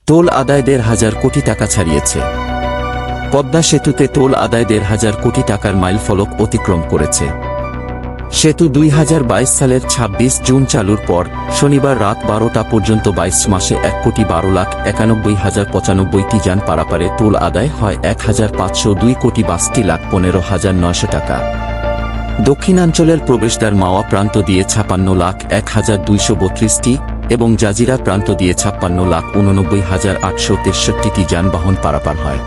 Toll আদায় ১,৫০০ কোটি টাকা ছাড়িয়েছে। পদ্মা সেতুতে টোল আদায় ১,৫০০ কোটি টাকার মাইলফলক অতিক্রম করেছে। সেতু ২০২২ সালের ২৬ জুন চালুর পর শনিবার রাত ১২টা পর্যন্ত ২২ মাসে ১,১২,৯১,০৯৫টি যান পারাপারে টোল আদায় হয় ১,৫০২,৬২,১৫,৯০০ টাকা। দক্ষিণাঞ্চলের প্রবেশদ্বার মাওয়া প্রান্ত দিয়ে ৫৬,১,২৩২টি এবং জাজিরা প্রান্ত দিয়ে ৫৬,৮৯,৮৬৩টি যানবাহন পারাপার হয়।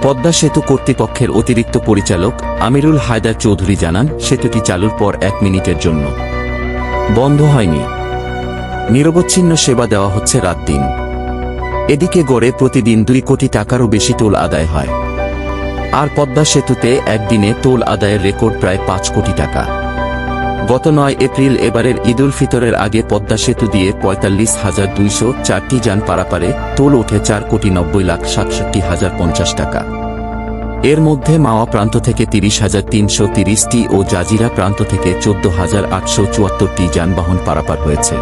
পদ্মা সেতু কর্তৃপক্ষের অতিরিক্ত পরিচালক আমিরুল হায়দার চৌধুরী জানান, সেতুটি চালুর পর ১ মিনিটের জন্য বন্ধ হয়নি। নিরবচ্ছিন্ন সেবা দেওয়া হচ্ছে রাত-দিন। এদিকে গড়ে প্রতিদিন ২ কোটি টাকারও বেশি টোল আদায় হয়। আর পদ্মা সেতুতে একদিনে টোল আদায়ের রেকর্ড প্রায় ৫ কোটি টাকা। গত ৯ এপ্রিল এবারের ঈদুল ফিতরের আগে পদ্মা সেতু দিয়ে ৪৫,২০৪টি যান পারাপারে টোল ওঠে ৪,৯০,৬৭,০৫০ টাকা। এর মধ্যে মাওয়া প্রান্ত থেকে ৩০,৩৩০টি ও জাজিরা প্রান্ত থেকে ১৪,৮৭৪টি যানবাহন পারাপার হয়েছে।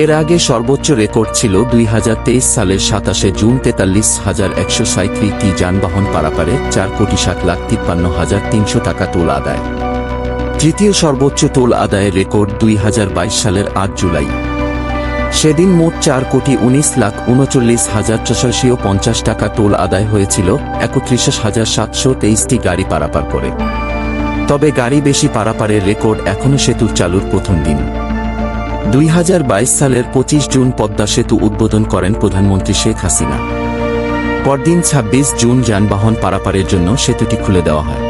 এর আগে সর্বোচ্চ রেকর্ড ছিল ২০২৩ সালের ২৭শে জুন ৪৩,১৩৭টি যানবাহন পারাপারে ৪,৬০,৫৩,৩০০ টাকা টোল আদায়। তৃতীয় সর্বোচ্চ টোল আদায়ের রেকর্ড ২০২২ সালের ৮ জুলাই। সেদিন মোট ৪,৩৯,৩৯,৬৫০ টাকা টোল আদায় হয়েছিল ৩১,৭২৩টি গাড়ি পারাপার করে। তবে গাড়ি বেশি পারাপারের রেকর্ড এখনও সেতুর চালুর প্রথম দিন। ২০২২ সালের ২৫ জুন পদ্মা সেতু উদ্বোধন করেন প্রধানমন্ত্রী শেখ হাসিনা। পরদিন ২৬ জুন যানবাহন পারাপারের জন্য সেতুটি খুলে দেওয়া হয়।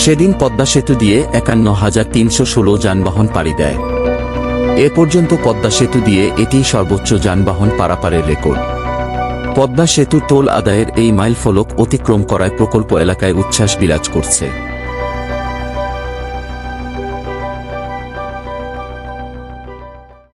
সেদিন পদ্মা সেতু দিয়ে ৫১,৩১৬ যানবাহন পাড়ি দেয়। এ পর্যন্ত পদ্মা সেতু দিয়ে এটিই সর্বোচ্চ যানবাহন পারাপারের রেকর্ড। পদ্মা সেতু টোল আদায়ের এই মাইলফলক অতিক্রম করায় প্রকল্প এলাকায় উচ্ছ্বাস বিরাজ করছে।